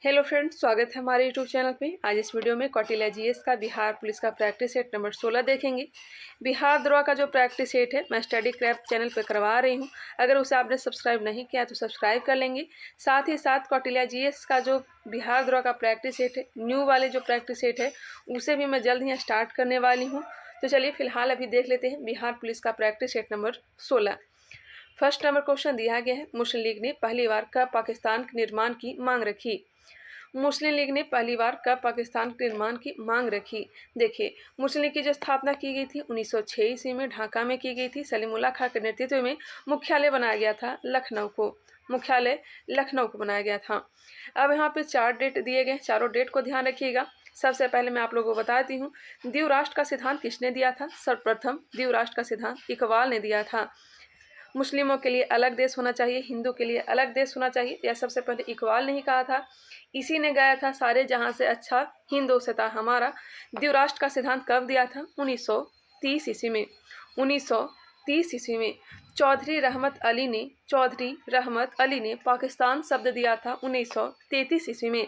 Hello friends, स्वागत है हमारे यूट्यूब चैनल पे। आज इस वीडियो में कौटिल्य जीएस का बिहार पुलिस का प्रैक्टिस सेट नंबर 16 देखेंगे। बिहार द्रोह का जो प्रैक्टिस सेट है मैं स्टडी क्रैफ्ट चैनल पे करवा रही हूँ। अगर उसे आपने सब्सक्राइब नहीं किया तो सब्सक्राइब कर लेंगे। साथ ही साथ कौटिल्य जीएस का जो बिहार द्रोह का प्रैक्टिस सेट है, न्यू वाले जो प्रैक्टिस सेट है, उसे भी मैं जल्द ही स्टार्ट करने वाली हूँ। तो चलिए फिलहाल अभी देख लेते हैं बिहार पुलिस का practice set number 16। First number question दिया गया है, मुस्लिम लीग ने पहली बार कब पाकिस्तान के निर्माण की मांग रखी। मुस्लिम लीग ने पहली बार कब पाकिस्तान के निर्माण की मांग रखी। देखिए, मुस्लिम लीग की जो स्थापना की गई थी 1906 ईस्वी में ढाका में की गई थी। सलीमुल्लाह खां के नेतृत्व में मुख्यालय बनाया गया था लखनऊ को बनाया गया था। अब यहाँ पे 4 डेट दिए गए, चारों डेट को ध्यान रखिएगा। सबसे पहले मैं आप लोगों को बताती हूँ, द्वीप राष्ट्र का सिद्धांत किसने दिया था। सर्वप्रथम द्वीप राष्ट्र का सिद्धांत इकबाल ने दिया था। मुस्लिमों के लिए अलग देश होना चाहिए, हिंदू के लिए अलग देश होना चाहिए, यह सबसे पहले इकबाल ने ही कहा था। इसी ने गाया था सारे जहां से अच्छा हिंदोस्तां हमारा। द्वीप राष्ट्र का सिद्धांत कब दिया था। 1930 ईस्वी में। 1930 ईस्वी में चौधरी रहमत अली ने पाकिस्तान शब्द दिया था 1933 ईस्वी में।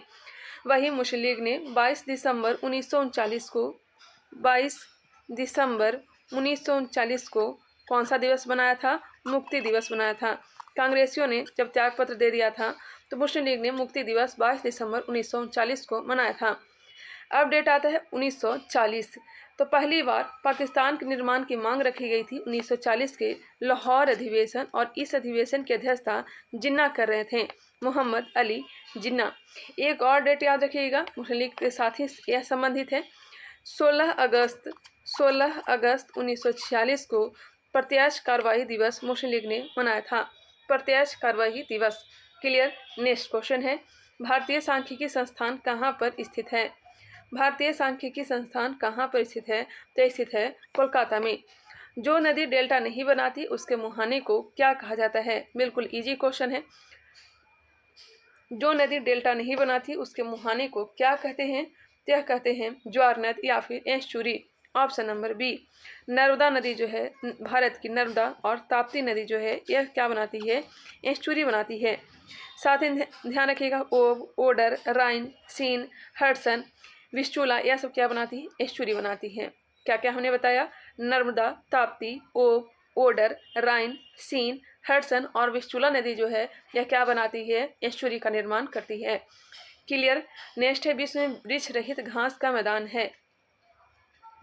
वही मुस्लिम लीग ने 22 दिसंबर 1939 को कौन सा दिवस बनाया था। मुक्ति दिवस बनाया था। कांग्रेसियों ने जब त्यागपत्र दे दिया था तो मुस्लिम लीग ने मुक्ति दिवस 22 दिसंबर 1939 को मनाया था। अब डेट आता है 1940। तो पहली बार पाकिस्तान के निर्माण की मांग रखी गई थी 1940 के लाहौर अधिवेशन, और इस अधिवेशन की अध्यक्षता जिन्ना कर रहे थे, मोहम्मद अली जिन्ना। एक और डेट याद रखिएगा, मुस्लिम लीग के साथ ही यह संबंधित है। 16 अगस्त 1946 को प्रत्यक्ष कार्यवाही दिवस मुस्लिम लीग ने मनाया था। प्रत्यक्ष कार्यवाही दिवस। क्लियर। नेक्स्ट क्वेश्चन है, भारतीय सांख्यिकी संस्थान कहाँ पर स्थित है। भारतीय सांख्यिकी संस्थान कहाँ पर स्थित है, तो स्थित है कोलकाता में। जो नदी डेल्टा नहीं बनाती उसके मुहाने को क्या कहा जाता है। बिल्कुल इजी क्वेश्चन है। जो नदी डेल्टा नहीं बनाती उसके मुहाने को क्या कहते हैं, यह कहते हैं ज्वार नदी या फिर estuary. Option number B. Narmada नदी जो है, भारत की नर्मदा और ताप्ती नदी जो है, यह क्या बनाती है, एस्चुरी बनाती है। साथ ही ध्यान रखिएगा, ओब, ओडर, राइन, सीन, हडसन, विस्चूला, यह सब क्या बनाती है, एस्चुरी बनाती है। क्या क्या हमने बताया, नर्मदा, ताप्ती, ओब, ओडर, राइन, सीन, हडसन और विस्चूला नदी जो है, यह क्या बनाती है, एस्चुरी का निर्माण करती है। क्लियर। नेक्स्ट है, विश्व में वृक्ष रहित घास का मैदान है।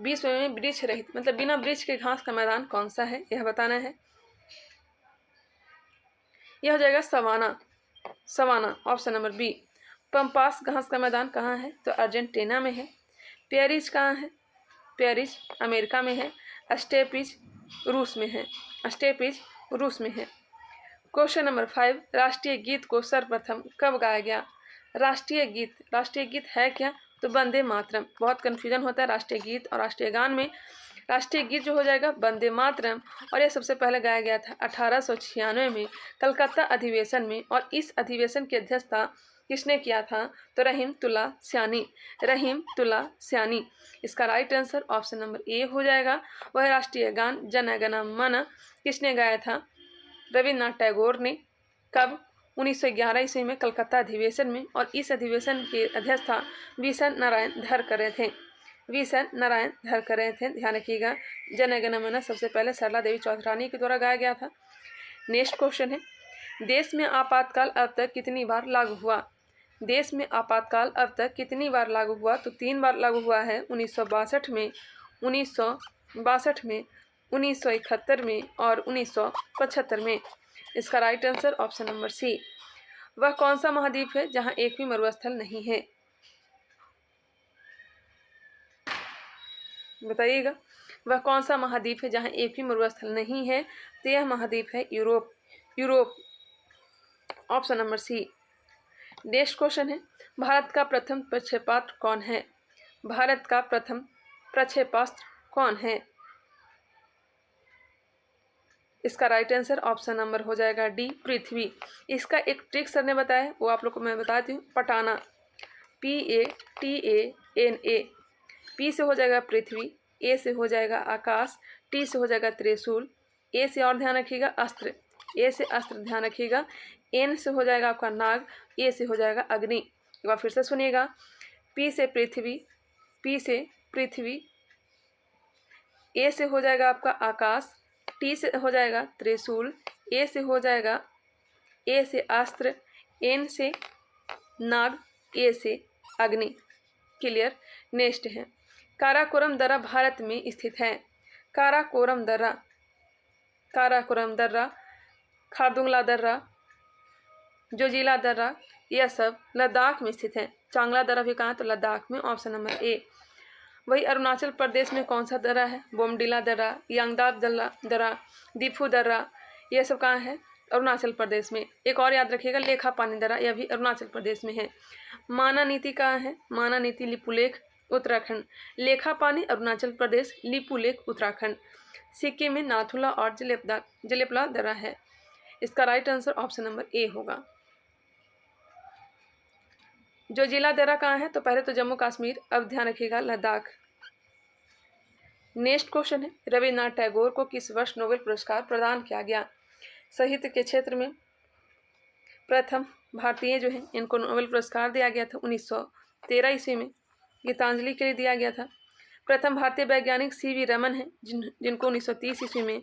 विश्व में वृक्ष रहित मतलब बिना वृक्ष के घास का मैदान कौन सा है, यह बताना है। यह हो जाएगा savanna. Option number B. Pampas घास का मैदान कहाँ है, तो अर्जेंटीना में है। पेरिस कहाँ है, पेरिस अमेरिका में है। स्टेपिज रूस में है। क्वेश्चन नंबर 5, राष्ट्रीय गीत को सर्वप्रथम कब गाया गया। राष्ट्रीय गीत है क्या, तो वंदे मातरम। बहुत कन्फ्यूजन होता है राष्ट्रीय गीत और राष्ट्रीय गान में। राष्ट्रीय गीत जो हो जाएगा वंदे मातरम, और यह सबसे पहले गाया गया था 1896 में कलकत्ता अधिवेशन में, और इस अधिवेशन की अध्यक्षता किसने किया था, तो रहीमतुल्लाह सयानी। इसका राइट आंसर ऑप्शन नंबर ए हो जाएगा। वह राष्ट्रीय गान जन गण मन किसने गाया था, रविन्द्रनाथ टैगोर ने। कब, 1911 ईस्वी में कलकत्ता अधिवेशन में, और इस अधिवेशन की अध्यक्षता वीएस नारायण धर कर रहे थे। ध्यान रखिएगा, जन गण मन सबसे पहले सरला देवी चौधरानी के द्वारा गाया गया था। नेक्स्ट क्वेश्चन है, देश में आपातकाल अब तक कितनी बार लागू हुआ। देश में आपातकाल अब तक कितनी बार लागू हुआ, तो 3 बार लागू हुआ है। 1962 में, 1971 में और 1975 में। इसका right answer option number C. वह कौन सा महाद्वीप है जहां एक भी मरुस्थल नहीं है, बताइएगा। वह कौन सा महाद्वीप है जहां एक भी मरुस्थल नहीं है, तो यह महाद्वीप है Europe. Option number C. Next question है, भारत का प्रथम प्रक्षेपास्त्र कौन है। भारत का प्रथम प्रक्षेपास्त्र कौन है। इसका राइट आंसर ऑप्शन नंबर हो जाएगा डी, पृथ्वी। इसका एक ट्रिक सर ने बताया, वो आप लोग को मैं बताती हूँ। पटाना, PATANA। पी से हो जाएगा पृथ्वी, ए से हो जाएगा आकाश, टी से हो जाएगा त्रिशूल, ए से और ध्यान रखिएगा अस्त्र, ए से अस्त्र ध्यान रखिएगा, एन से हो जाएगा आपका नाग, ए से हो जाएगा अग्नि। एक बार फिर से सुनिएगा। पी से पृथ्वी, पी से पृथ्वी, ए से हो जाएगा आपका आकाश, टी से हो जाएगा त्रिशूल, ए से हो जाएगा, ए से अस्त्र, एन से नाग, ए से अग्नि। क्लियर। नेक्स्ट है काराकोरम दर्रा भारत में स्थित है। काराकोरम दर्रा, काराकोरम दर्रा, खारदुंगला दर्रा, जोजिला दर्रा, यह सब लद्दाख में स्थित है। चांगला दर्रा भी कहाँ है? तो लद्दाख में, ऑप्शन नंबर ए। वही अरुणाचल प्रदेश में कौन सा दर्रा है? बोमडिला दर्रा, यांगदाब दर्रा, दीफू दर्रा, यह सब कहाँ है? अरुणाचल प्रदेश में। एक और याद रखिएगा, लेखा पानी दर्रा, यह भी अरुणाचल प्रदेश में है। माना नीति कहाँ है? माना नीति लिपुलेख उत्तराखंड। लेखा पानी अरुणाचल प्रदेश, लिपुलेख उत्तराखंड। सिक्किम में नाथुला और जलेपला दर्रा है। इसका राइट आंसर ऑप्शन नंबर ए होगा। जोजिला दर्रा कहाँ है? तो पहले तो जम्मू कश्मीर, अब ध्यान रखिएगा लद्दाख। नेक्स्ट क्वेश्चन है रविन्द्रनाथ टैगोर को किस वर्ष नोबेल पुरस्कार प्रदान किया गया? साहित्य के क्षेत्र में प्रथम भारतीय जो है इनको नोबेल पुरस्कार दिया गया था 1913 ईस्वी में, गीतांजलि के लिए दिया गया था। प्रथम भारतीय वैज्ञानिक सीवी रमन है जिनको 1930 ईस्वी में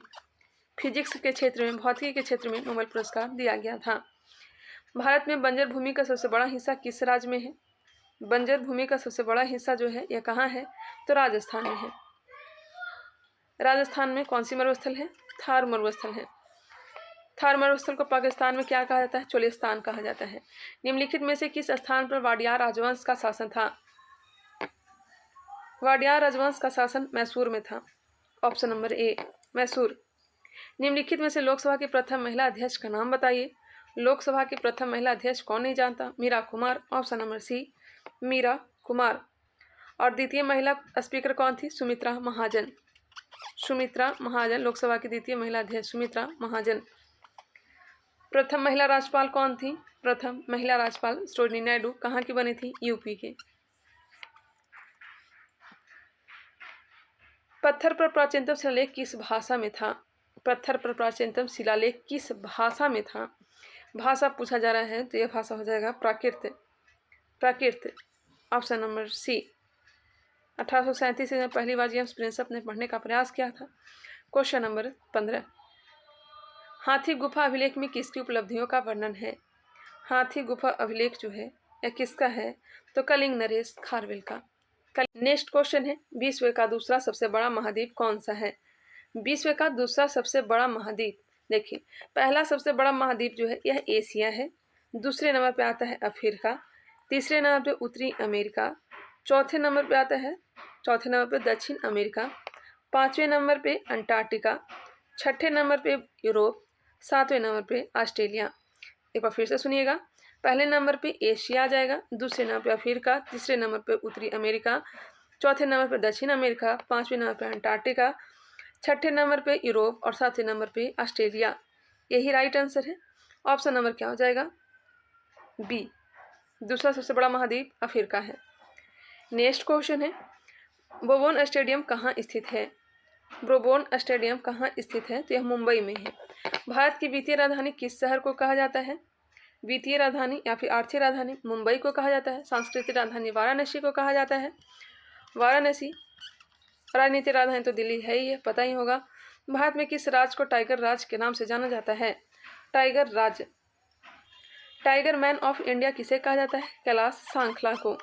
फिजिक्स के क्षेत्र में, भौतिकी के क्षेत्र में नोबेल पुरस्कार दिया गया था। भारत में बंजर भूमि का सबसे बड़ा हिस्सा किस राज्य में है? बंजर भूमि का सबसे बड़ा हिस्सा जो है यह कहाँ है? तो राजस्थान में है। राजस्थान में कौन सी मरुस्थल है? थार मरुस्थल है। थार मरुस्थल को पाकिस्तान में क्या कहा जाता है? चोलिस्तान कहा जाता है। निम्नलिखित में से किस स्थान पर वाडियार राजवंश का शासन था? वाडियार राजवंश का शासन मैसूर में था। ऑप्शन नंबर ए मैसूर। निम्नलिखित में से लोकसभा की प्रथम महिला अध्यक्ष का नाम बताइए। लोकसभा की प्रथम महिला अध्यक्ष कौन नहीं जानता? Meera Kumar. Option number C Meera Kumar. और द्वितीय महिला स्पीकर कौन थी? सुमित्रा महाजन। सुमित्रा महाजन लोकसभा की द्वितीय महिला अध्यक्ष सुमित्रा महाजन। प्रथम महिला राज्यपाल कौन थी? प्रथम महिला राज्यपाल सरोजिनी नायडू। कहाँ की बनी थी? यूपी के। पत्थर पर प्राचीनतम शिलालेख किस भाषा में था? पत्थर पर प्राचीनतम शिलालेख किस भाषा में था? भाषा पूछा जा रहा है तो यह भाषा हो जाएगा प्राकृत। प्राकृत। ऑप्शन नंबर सी। 1837 में पहली बार जेम्स प्रिंसप ने पढ़ने का प्रयास किया था। क्वेश्चन नंबर 15 हाथी गुफा अभिलेख में किसकी उपलब्धियों का वर्णन है? हाथी गुफा अभिलेख जो है यह किसका है? तो कलिंग नरेश खारवेल का। नेक्स्ट क्वेश्चन है विश्व का दूसरा सबसे बड़ा महाद्वीप कौन सा है? विश्व का दूसरा सबसे बड़ा महाद्वीप, देखिए पहला सबसे बड़ा महाद्वीप जो है यह एशिया है, दूसरे नंबर पे आता है अफ्रीका, तीसरे नंबर पे उत्तरी अमेरिका, चौथे नंबर पे दक्षिण अमेरिका, पाँचवें नंबर पे अंटार्कटिका, छठे नंबर पे यूरोप, सातवें नंबर पे ऑस्ट्रेलिया। एक बार फिर से सुनिएगा, पहले नंबर पे एशिया आ जाएगा, दूसरे नंबर पे अफ्रीका, तीसरे नंबर पे उत्तरी अमेरिका, चौथे नंबर पे दक्षिण अमेरिका, पाँचवें नंबर पे अंटार्कटिका, छठे नंबर पे यूरोप और सातवें नंबर पे ऑस्ट्रेलिया। यही राइट आंसर है। ऑप्शन नंबर क्या हो जाएगा? बी। दूसरा सबसे बड़ा महाद्वीप अफ्रीका है। नेक्स्ट क्वेश्चन है ब्रोबोन स्टेडियम कहाँ स्थित है? ब्रोबोन स्टेडियम कहाँ स्थित है? तो यह मुंबई में है। भारत की वित्तीय राजधानी किस शहर को कहा जाता है? वित्तीय राजधानी या फिर आर्थिक राजधानी मुंबई को कहा जाता है। सांस्कृतिक राजधानी वाराणसी को कहा जाता है। वाराणसी। राजनीतिक राजधानी तो दिल्ली है ही है, पता ही होगा। भारत में किस राज्य को टाइगर राज्य के नाम से जाना जाता है? टाइगर राज्य। टाइगर मैन ऑफ इंडिया किसे कहा जाता है? कैलाश सांखला को।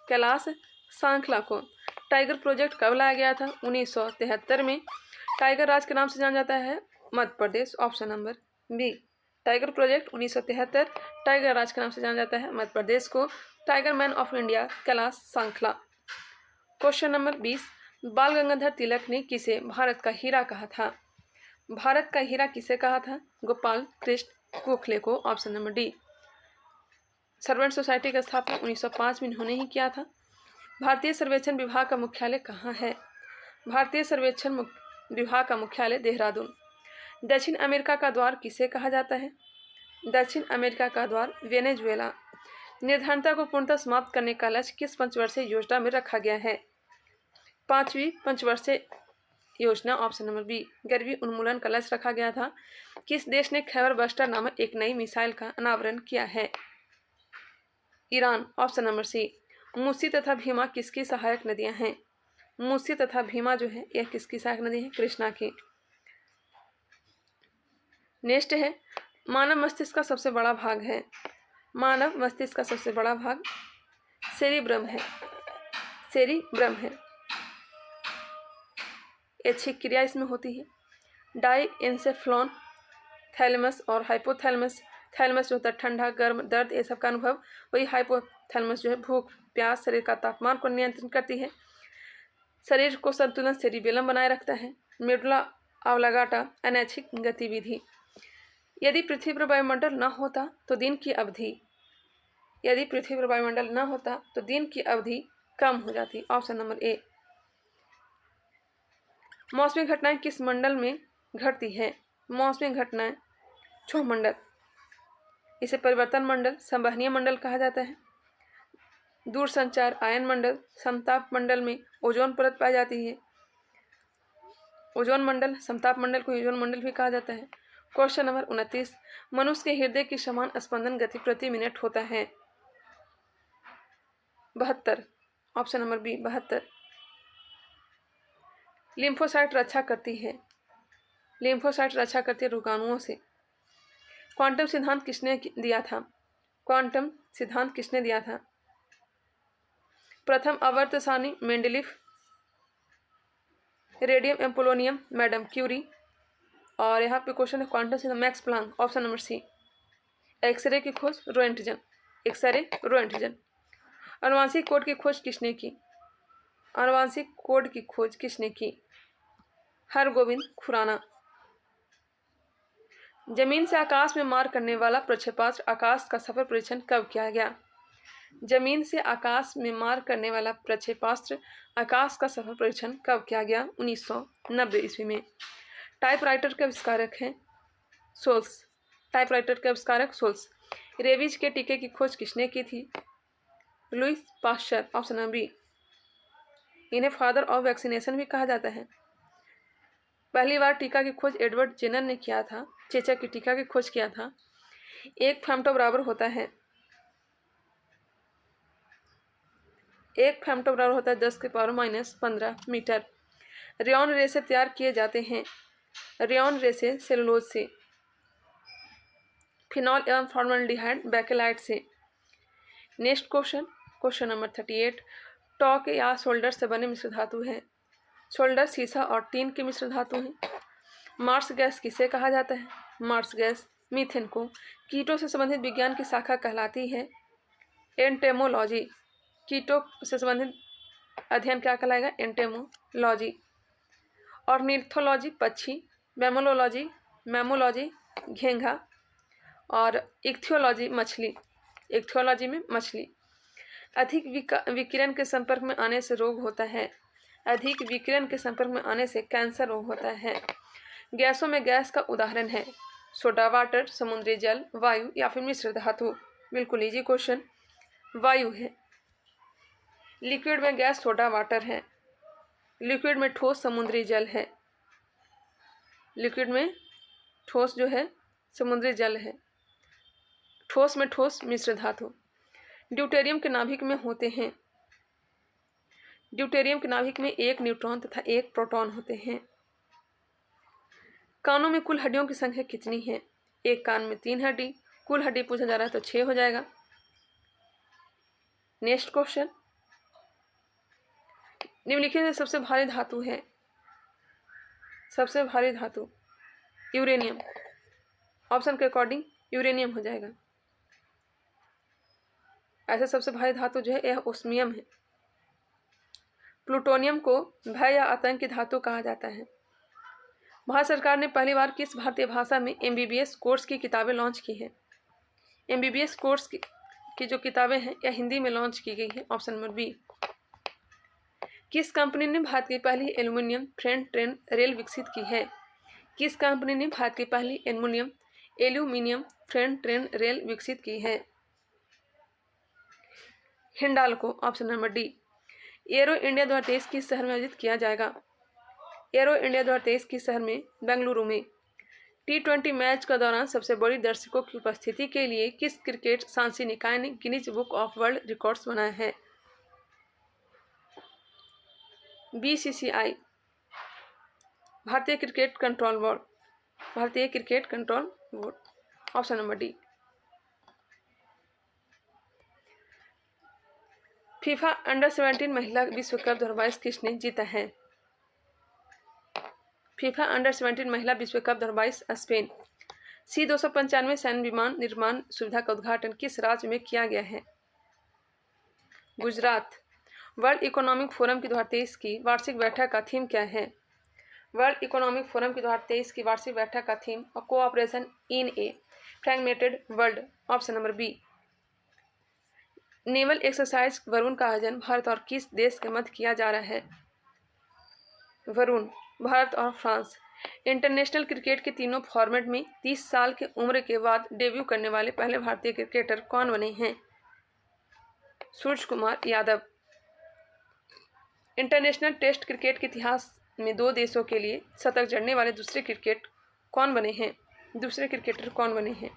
कैलाश सांखला को। टाइगर प्रोजेक्ट कब लाया गया था? 1973 में। टाइगर राज्य के नाम से जाना जाता है Madhya Pradesh. Option number B. Tiger project 1973 tiger राज्य के नाम से जाना जाता है मध्य प्रदेश को। Tiger man of India Kailash Sankhla. Question number 20 बाल गंगाधर तिलक ने किसे भारत का हीरा कहा था? भारत का हीरा किसे कहा था? गोपाल कृष्ण गोखले को। Option number D. Servant society का स्थापना 1905 में इन्होंने ही किया था। भारतीय सर्वेक्षण विभाग का मुख्यालय कहाँ है? भारतीय सर्वेक्षण विभाग का मुख्यालय देहरादून। दक्षिण अमेरिका का द्वार किसे कहा जाता है? दक्षिण अमेरिका का द्वार वेनेजुएला। निर्धनता को पूर्णतः समाप्त करने का लक्ष्य किस पंचवर्षीय योजना में रखा गया है? 5वीं पंचवर्षीय योजना। Option number B. गरीबी उन्मूलन का लक्ष्य रखा गया था। किस देश ने खैबर बस्टर नामक एक नई मिसाइल का अनावरण किया है? Iran. Option number C. Musi तथा भीमा किसकी सहायक नदियां हैं? मूसी तथा भीमा जो है यह किसकी सहायक नदी है? कृष्णा की। नेक्स्ट है मानव मस्तिष्क का सबसे बड़ा भाग है। मानव मस्तिष्क का सबसे बड़ा भाग सेरिब्रम है। सेरिब्रम है। ऐच्छिक क्रिया इसमें होती है। डाइएन्सेफ्लॉन, थैलेमस और हाइपोथैलेमस। थैलेमस जो होता है ठंडा गर्म दर्द ये सब का अनुभव, वही हाइपोथैलेमस जो है भूख प्यास शरीर का तापमान को नियंत्रण करती है। शरीर को संतुलन सेरिबेलम बनाए रखता है। मेडुला ऑब्लांगाटा अनैच्छिक गतिविधि। यदि पृथ्वी पर वायुमंडल न होता तो दिन की अवधि, यदि पृथ्वी पर वायुमंडल न होता तो दिन की अवधि कम हो जाती। ऑप्शन नंबर ए। मौसमी घटनाएं किस मंडल में घटती है? मौसमी घटनाएं छह मंडल, इसे परिवर्तन मंडल, संवहनीय मंडल कहा जाता है। दूरसंचार आयन मंडल, समताप मंडल में ओजोन परत पाई जाती है। ओजोन मंडल, समताप मंडल को ओजोन मंडल भी कहा जाता है। Question number 29। मनुष्य के हृदय की समान स्पंदन गति प्रति मिनट होता है? 72। Option number B 72। लिम्फोसाइट रक्षा करती है। लिम्फोसाइट रक्षा करती है रोगाणुओं से। क्वांटम सिद्धांत किसने दिया था? क्वांटम सिद्धांत किसने दिया था? प्रथम आवर्त सारणी Mendeleev, radium and polonium madam Curie, और यहाँ पे क्वेश्चन है क्वांटम सिद्धांत Max Planck. Option number C. X ray की खोज रोएंटजन, एक्सरे रोएंटजन। आनुवांशिक कोड की खोज किसने की? आनुवांशिक कोड की खोज किसने की? हरगोविंद खुराना। जमीन से आकाश में मार करने वाला प्रक्षेपास्त्र आकाश का सफल परीक्षण कब किया गया? जमीन से आकाश में मार करने वाला प्रक्षेपास्त्र आकाश का सफल परीक्षण कब किया गया? 1990 ईस्वी में। टाइपराइटर के आविष्कारक हैं सोल्स। टाइपराइटर के आविष्कारक सोल्स। रेबीज के टीके की खोज किसने की थी? Louis Pasteur. Option number B. इन्हें फादर ऑफ वैक्सीनेशन भी कहा जाता है। पहली बार टीका की खोज एडवर्ड जेनर ने किया था। चेचक की टीका की खोज किया था। एक फेम्टो बराबर होता है, एक फेम्टो बराबर होता है 10⁻⁻15 मीटर। रेयॉन रे से तैयार किए जाते हैं। रेयॉन रे से सेलुलोज से, फिनॉल एवं फॉर्मल्डिहाइड बैकेलाइट से। Next question, question number 38। Talk या शोल्डर से बने मिश्र धातु है। शोल्डर शीशा और टीन के मिश्र धातु हैं। मार्स गैस किसे कहा जाता है? मार्स गैस मीथेन को। कीटों से संबंधित विज्ञान की शाखा कहलाती है एंटेमोलॉजी। कीटों से संबंधित अध्ययन क्या कहलाएगा? एंटेमोलॉजी। ऑर्निथोलॉजी पक्षी, मैमोलॉजी घेंघा, और इक्थियोलॉजी मछली। इक्थियोलॉजी में मछली। अधिक विकिरण के संपर्क में आने से रोग होता है। अधिक विकिरण के संपर्क में आने से कैंसर रोग होता है। गैसों में गैस का उदाहरण है सोडा वाटर, समुद्री जल, वायु या फिर मिश्र धातु। बिल्कुल इजी क्वेश्चन, वायु है। लिक्विड में गैस सोडा वाटर है। लिक्विड में ठोस समुद्री जल है। लिक्विड में ठोस जो है समुद्री जल है। ठोस में ठोस मिश्र धातु। ड्यूटेरियम के नाभिक में होते हैं। ड्यूटेरियम के नाभिक में एक न्यूट्रॉन तथा एक प्रोटॉन होते हैं। कानों में कुल हड्डियों की संख्या कितनी है? एक कान में 3 हड्डी। कुल हड्डी पूछा जा रहा है तो 6 हो जाएगा। नेक्स्ट क्वेश्चन, निम्नलिखित में सबसे भारी धातु है। सबसे भारी धातु यूरेनियम। ऑप्शन के अकॉर्डिंग यूरेनियम हो जाएगा। ऐसे सबसे भारी धातु जो है यह ओस्मियम है। प्लूटोनियम को भय या आतंक की धातु कहा जाता है। भारत सरकार ने पहली बार किस भारतीय भाषा में MBBS कोर्स की किताबें लॉन्च की है? MBBS कोर्स की जो किताबें हैं यह हिंदी में लॉन्च की गई है। Option number B. किस कंपनी ने भारत की पहली एल्यूमिनियम फ्रेट ट्रेन रेल विकसित की है? किस कंपनी ने भारत की पहली एल्यूमिनियम फ्रेट ट्रेन रेल विकसित की है? Hindalco. Option number D. Arrow India 2023 किस शहर में आयोजित किया जाएगा? एरो इंडिया 2023 किस शहर में? बेंगलुरु में। T20 मैच के दौरान सबसे बड़ी दर्शकों की उपस्थिति के लिए किस क्रिकेट सांसी निकाय ने Guinness book of world records बनाए हैं? BCCI, भारतीय क्रिकेट कंट्रोल बोर्ड, भारतीय cricket control board. Option number D. FIFA under-17 महिला विश्व कप 2022 किसने जीता है? फीफा अंडर-17 महिला विश्व कप 2022 स्पेन। C-295 सैन्य विमान निर्माण सुविधा का उद्घाटन किस राज्य में किया गया है? गुजरात। वर्ल्ड इकोनॉमिक फोरम की 2023 की वार्षिक बैठक का थीम क्या है? वर्ल्ड इकोनॉमिक फोरम की 2023 की वार्षिक बैठक का theme cooperation in a fragmented world. Option number B. Naval exercise Varun का आयोजन भारत और किस देश के मध्य किया जा रहा है? वरुण, भारत और फ्रांस। इंटरनेशनल क्रिकेट के तीनों फॉर्मेट में 30 साल की उम्र के बाद डेब्यू करने वाले पहले भारतीय क्रिकेटर कौन बने हैं? Surya Kumar Yadav. International test cricket के इतिहास में 2 देशों के लिए शतक जड़ने वाले दूसरे क्रिकेटर कौन बने हैं?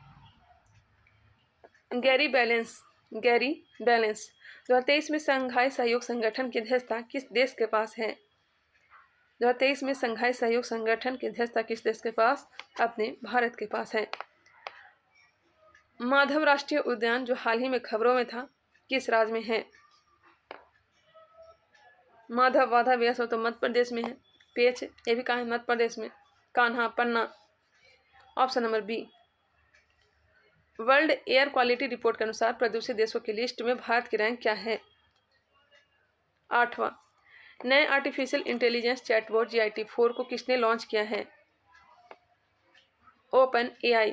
Gary balance. 2023 में शंघाई सहयोग संगठन की अध्यक्षता किस देश के पास है? 2023 में शंघाई सहयोग संगठन की अध्यक्षता किस देश के पास? अपने भारत के पास है। माधव राष्ट्रीय उद्यान जो हाल ही में खबरों में था किस राज्य में है? माधव वाधा व्यास तो मध्य प्रदेश में है। पेच ये भी कहाँ है? मध्य प्रदेश में। Kanha Panna. Option number B. World air quality report के अनुसार प्रदूषित देशों की लिस्ट में भारत की रैंक क्या है? 8वां। नए आर्टिफिशियल इंटेलिजेंस चैटबॉट GIT-4 को किसने लॉन्च किया है? OpenAI।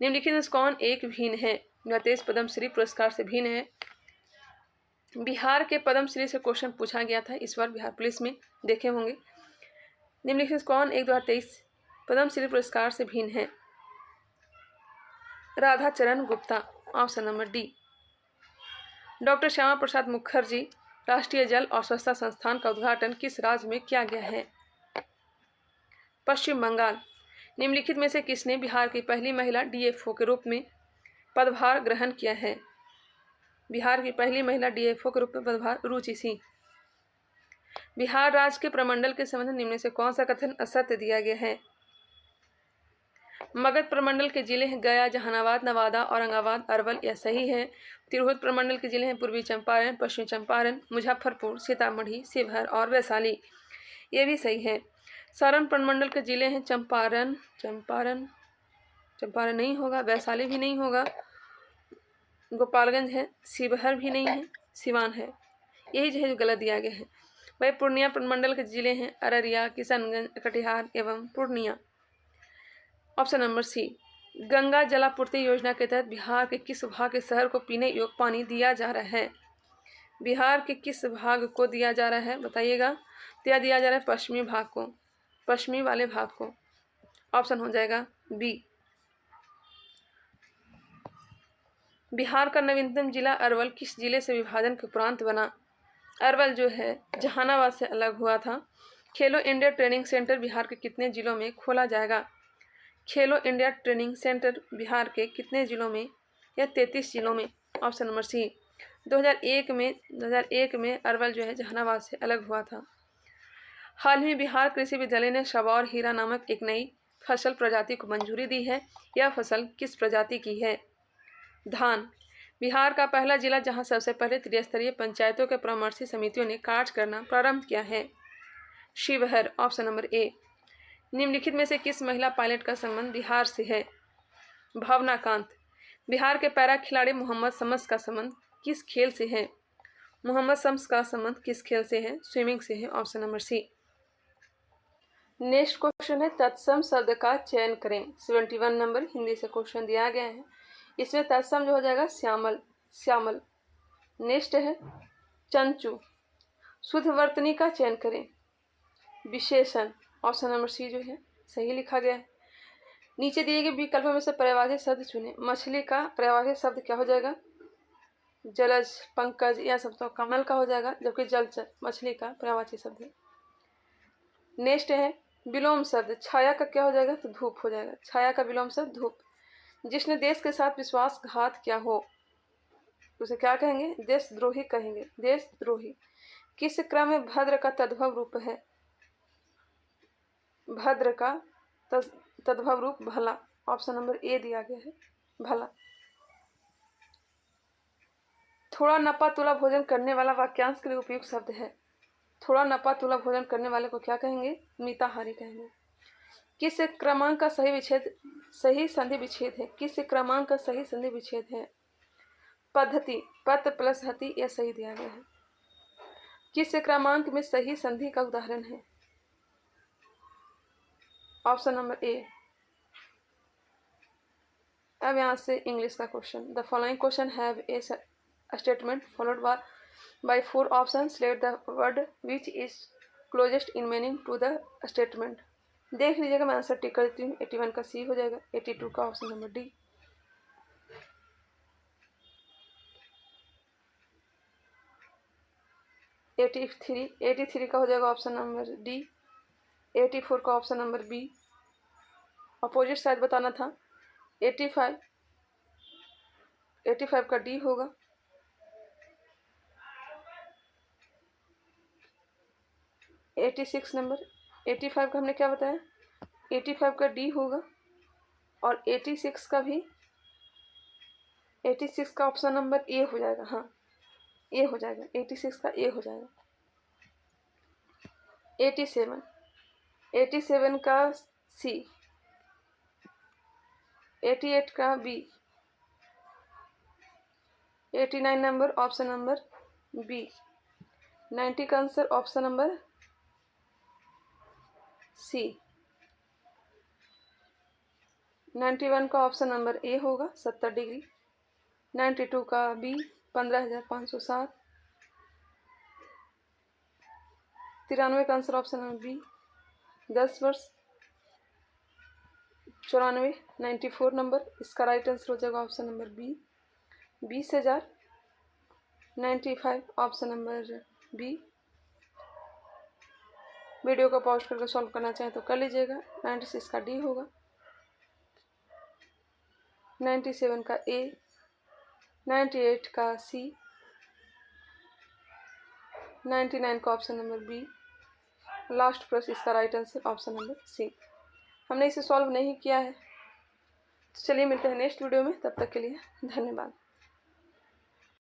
निम्नलिखित में से कौन एक भिन्न है? 2023 पद्मश्री पुरस्कार से भिन्न है। बिहार के पद्मश्री से क्वेश्चन पूछा गया था इस बार बिहार पुलिस में, देखे होंगे। निम्नलिखित में से कौन एक 2023 पद्मश्री पुरस्कार से भिन्न है? Radhacharan Gupta. Option number D. Doctor Shyama Prasad Mukherjee राष्ट्रीय जल और स्वच्छता संस्थान का उद्घाटन किस राज्य में किया गया है? पश्चिम बंगाल। निम्नलिखित में से किसने बिहार की पहली महिला DFO के रूप में पदभार ग्रहण किया है? बिहार की पहली महिला DFO के रूप में पदभार रुचि सिंह। बिहार राज्य के प्रमंडल के संबंध में निम्न में से कौन सा कथन असत्य दिया गया है? मगध प्रमंडल के जिले हैं गया, जहानाबाद, नवादा, औरंगाबाद, अरवल, यह सही है। तिरहुत प्रमंडल के जिले हैं पूर्वी चंपारण, पश्चिमी चंपारण, मुजफ्फरपुर, सीतामढ़ी, शिवहर और वैशाली, ये भी सही है। सारण प्रमंडल के जिले हैं चंपारण नहीं होगा, वैशाली भी नहीं होगा, गोपालगंज है, शिवहर भी नहीं है, सिवान है, यही जो है गलत दिया गया है। वही पूर्णिया प्रमंडल के जिले हैं अररिया, किशनगंज, कटिहार एवं Purnia. Option number C. Ganga जलापूर्ति योजना के तहत बिहार के किस भाग के शहर को पीने योग्य पानी दिया जा रहा है? बिहार के किस भाग को दिया जा रहा है बताइएगा? दिया जा रहा है पश्चिमी भाग को, पश्चिमी वाले भाग को। ऑप्शन हो जाएगा बी। बिहार का नवीनतम जिला अरवल किस जिले से विभाजन के उपरांत बना? अरवल जो है जहानाबाद से अलग हुआ था। खेलो इंडिया ट्रेनिंग सेंटर बिहार के कितने जिलों में खोला जाएगा? खेलो इंडिया ट्रेनिंग सेंटर बिहार के कितने जिलों में? या 33 जिलों में। ऑप्शन नंबर सी। 2001 में अरवल जो है जहानाबाद से अलग हुआ था। हाल ही में बिहार कृषि विद्यालय ने शबौर हीरा नामक एक नई फसल प्रजाति को मंजूरी दी है। यह फसल किस प्रजाति की है? धान। बिहार का पहला जिला जहां सबसे पहले त्रिस्तरीय पंचायतों के परामर्शी समितियों ने कार्य करना प्रारंभ किया है। शिवहर। Option number A. निम्नलिखित में से किस महिला पायलट का संबंध बिहार से है? भावना कांत। बिहार के पैरा खिलाड़ी मोहम्मद शम्स का संबंध किस खेल से है? मोहम्मद शम्स का संबंध किस खेल से है? स्विमिंग से है। Option number C. Next question है तत्सम शब्द का चयन करें। 71 नंबर हिंदी से क्वेश्चन दिया गया है। इसमें तत्सम जो हो जाएगा श्यामल। नेक्स्ट है चंचू। शुद्ध वर्तनी का चयन करें। विशेषण। ऑप्शन नंबर सी जो है सही लिखा गया है। नीचे दिए गए विकल्पों में से पर्यायवाची शब्द चुनें। मछली का पर्यायवाची शब्द क्या हो जाएगा? जलज, पंकज, यह सब तो कमल का हो जाएगा, जबकि जलचर मछली का पर्यायवाची शब्द है। नेक्स्ट है विलोम शब्द, छाया का क्या हो जाएगा, तो धूप हो जाएगा। छाया का विलोम शब्द धूप। जिसने देश के साथ विश्वासघात किया हो उसे क्या कहेंगे, देशद्रोही कहेंगे, देशद्रोही। किस क्रम में भद्र का तद्भव रूप है, भद्र का तद्भव रूप भला। ऑप्शन नंबर ए दिया गया है, भला। थोड़ा नपा तुला भोजन करने वाला वाक्यांश के लिए उपयुक्त शब्द है। थोड़ा नपा तुला भोजन करने वाले को क्या कहेंगे, मिताहारी कहेंगे। किस क्रमांक का सही संधि विच्छेद है, किस क्रमांक का सही संधि विच्छेद है, पद्धति, पत प्लस हति, यह सही दिया गया है। किस क्रमांक में सही संधि का उदाहरण है, ऑप्शन नंबर ए। अब यहाँ से इंग्लिश का question. The following question have a statement followed by 4 option. Select the word which is closest in meaning to the statement. देख लीजिएगा, मैं आंसर टिक कर देती हूँ। 81 का सी हो जाएगा, 82 का ऑप्शन नंबर डी, 83 का हो जाएगा ऑप्शन नंबर डी, 84 का option number B. Opposite side बताना था, 85 का डी होगा, 86 नंबर, 85 का हमने क्या बताया, 85 का डी होगा, और 86 का भी, 86 का ऑप्शन नंबर ए हो जाएगा। हाँ, ए हो जाएगा, 86 का ए हो जाएगा। 87 का सी, 88 का B, 89 number option number B, 90 का आंसर ऑप्शन नंबर सी, 91 का ऑप्शन नंबर ए होगा 70 डिग्री, 92 का बी 15,507, 93 का आंसर ऑप्शन नंबर बी 10 वर्ष, 94 94 नंबर, इसका राइट आंसर हो जाएगा option number B 20,000, 95 option number B. Video को पॉज करके सॉल्व करना चाहें तो कर लीजिएगा। 96 का डी होगा, 97 का ए, 98 का सी, 99 का ऑप्शन नंबर बी, लास्ट प्रश्न इसका right answer option number C. हमने इसे सॉल्व नहीं किया है, तो चलिए मिलते हैं नेक्स्ट वीडियो में, तब तक के लिए धन्यवाद।